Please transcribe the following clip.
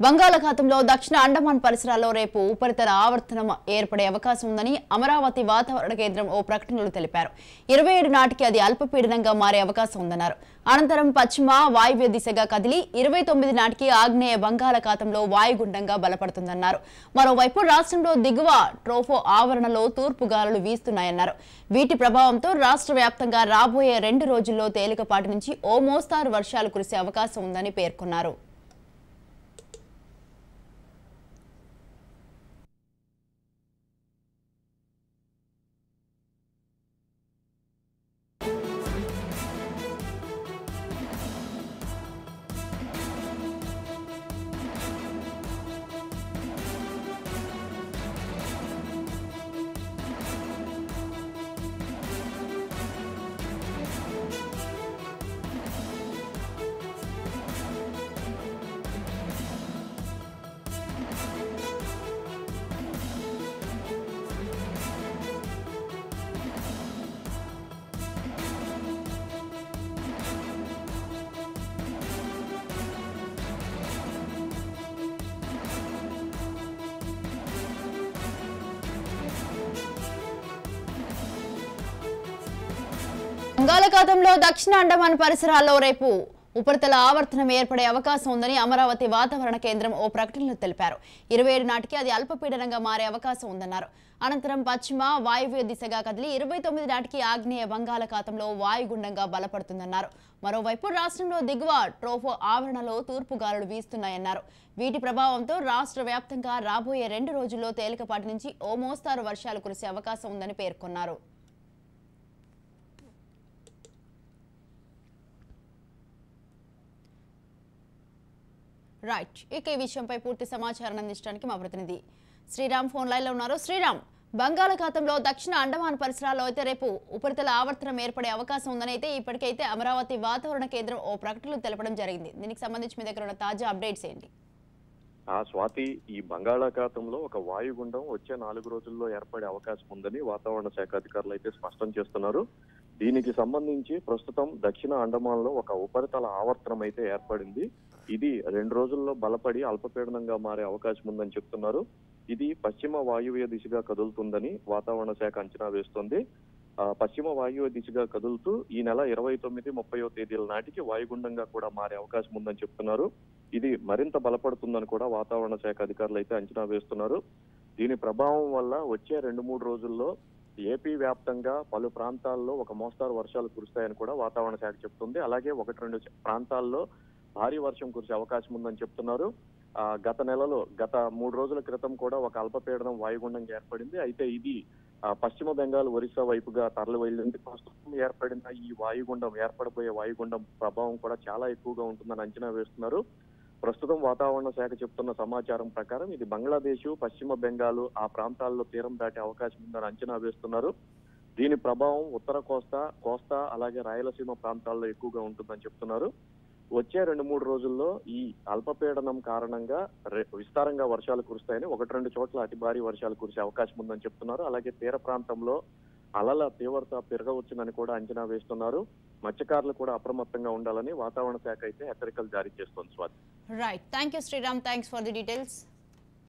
బంగాళాఖాతంలో దక్షిణ అండమాన్ పరిసరాల్లో రేపు ఉపరితల ఆవర్తనం ఏర్పడే అవకాశం ఉందని అమరావతి వాతావరణ కేంద్రం ఓ ప్రకటనలో తెలిపారు. 27 నాటికి అది అల్పపీడనంగా మారే అవకాశం ఉందన్నారు. అనంతరం పశ్చిమ వాయువ్య దిశగా కదిలి 29 నాటికి ఆగ్నేయ బంగాళాఖాతంలో వాయుగుండంగా బలపడుతుందన్నారు. మరోవైపు రాష్ట్రంలో దిగువ ట్రోఫో ఆవరణలో తూర్పు గాలులు వీస్తున్నాయన్నారు. వీటి ప్రభావంతో రాష్ట్ర వ్యాప్తంగా రాబోయే 2 రోజుల్లో తేలికపాటి నుంచి ఓ మోస్తారు వర్షాలు కురిసే అవకాశం ఉందని పేర్కొన్నారు. బంగాళాఖాతంలో దక్షిణ అండమాన్ పరిసరాల్లో రేపు ఉపరితల ఆవర్తనం ఏర్పడే అవకాశం ఉందని అమరావతి వాతావరణ కేంద్రం ఓ ప్రకటనలో తెలిపారు. 27 నాటికి అది అల్పపీడనంగా మారే అవకాశం ఉందన్నారు. అనంతరం పశ్చిమ వాయువ్య దిశగా కదిలి 29 నాటికి ఆగ్నేయ బంగాళాఖాతంలో వాయుగుండంగా బలపడుతుందన్నారు. మరోవైపు రాష్ట్రంలో దిగువ ట్రోఫో ఆవరణలో తూర్పు గాలులు వీస్తున్నాయన్నారు. వీటి ప్రభావంతో రాష్ట్ర వ్యాప్తంగా రాబోయే 2 రోజుల్లో తేలికపాటి నుంచి ఓ మోస్తారు వర్షాలు కురిసే అవకాశం ఉందని పేర్కొన్నారు. రైట్, ఇక ఈ విషయంపై పూర్తి సమాచారం అందించడానికి మా ప్రతినిధి శ్రీరామ్ ఫోన్ లైన్ లో ఉన్నారు. శ్రీరామ్, బంగాళాఖాతంలో దక్షిణ అండమాన్ పరిసరాల్లో అయితే రేపు ఉపరితల ఆవర్తనం ఏర్పడే అవకాశం ఉందని అయితే ఇప్పటికైతే అమరావతి వాతావరణ కేంద్రం ఓ ప్రకటనలో తెలపడం జరిగింది. దీనికి సంబంధించి మీ దగ్గర ఉన్న తాజా అప్డేట్స్ ఏంటి? స్వాతి, ఈ బంగాళాఖాతంలో ఒక వాయుగుండం వచ్చే 4 రోజుల్లో ఏర్పడే అవకాశం ఉందని వాతావరణ శాఖ అధికారులు అయితే స్పష్టం చేస్తున్నారు. దీనికి సంబంధించి ప్రస్తుతం దక్షిణ అండమాన్ లో ఒక ఉపరితల ఆవర్తనం అయితే ఏర్పడింది. ఇది 2 రోజుల్లో బలపడి అల్పపీడనంగా మారే అవకాశం ఉందని చెప్తున్నారు. ఇది పశ్చిమ వాయువ్య దిశగా కదులుతుందని వాతావరణ శాఖ అంచనా వేస్తోంది. పశ్చిమ వాయువ్య దిశగా కదులుతూ ఈ నెల 29, 30వ తేదీల నాటికి వాయుగుండంగా కూడా మారే అవకాశం ఉందని చెప్తున్నారు. ఇది మరింత బలపడుతుందని కూడా వాతావరణ శాఖ అధికారులు అయితే అంచనా వేస్తున్నారు. దీని ప్రభావం వల్ల వచ్చే 2-3 రోజుల్లో ఏపీ వ్యాప్తంగా పలు ప్రాంతాల్లో ఒక మోస్తారు వర్షాలు కురుస్తాయని కూడా వాతావరణ శాఖ చెప్తుంది. అలాగే 1-2 ప్రాంతాల్లో భారీ వర్షం కురిసే అవకాశం ఉందని చెప్తున్నారు. గత 3 రోజుల క్రితం కూడా ఒక అల్పపీడనం వాయుగుండంగా ఏర్పడింది. అయితే ఇది పశ్చిమ బెంగాల్, ఒరిస్సా వైపుగా తరలి వెళ్ళింది. ప్రస్తుతం ఏర్పడిన ఈ ఏర్పడబోయే వాయుగుండం ప్రభావం కూడా చాలా ఎక్కువగా ఉంటుందని అంచనా వేస్తున్నారు. ప్రస్తుతం వాతావరణ శాఖ చెప్తున్న సమాచారం ప్రకారం ఇది బంగ్లాదేశ్, పశ్చిమ బెంగాల్ ఆ ప్రాంతాల్లో తీరం దాటే అవకాశం ఉందని అంచనా వేస్తున్నారు. దీని ప్రభావం ఉత్తర కోస్తా అలాగే రాయలసీమ ప్రాంతాల్లో ఎక్కువగా ఉంటుందని చెప్తున్నారు. వచ్చే 2-3 రోజుల్లో ఈ అల్పపీడనం కారణంగా విస్తారంగా వర్షాలు కురుస్తాయని, 1-2 చోట్ల అతి భారీ వర్షాలు కురిసే అవకాశం ఉందని చెప్తున్నారు. అలాగే తీర ప్రాంతంలో అలల తీవ్రత పెరగవచ్చునని కూడా అంచనా వేస్తున్నారు. మత్స్యకారులు కూడా అప్రమత్తంగా ఉండాలని వాతావరణ శాఖ అయితే హెచ్చరికలు జారీ చేస్తోంది. Swati. Right, thank you Sriram, thanks for the details.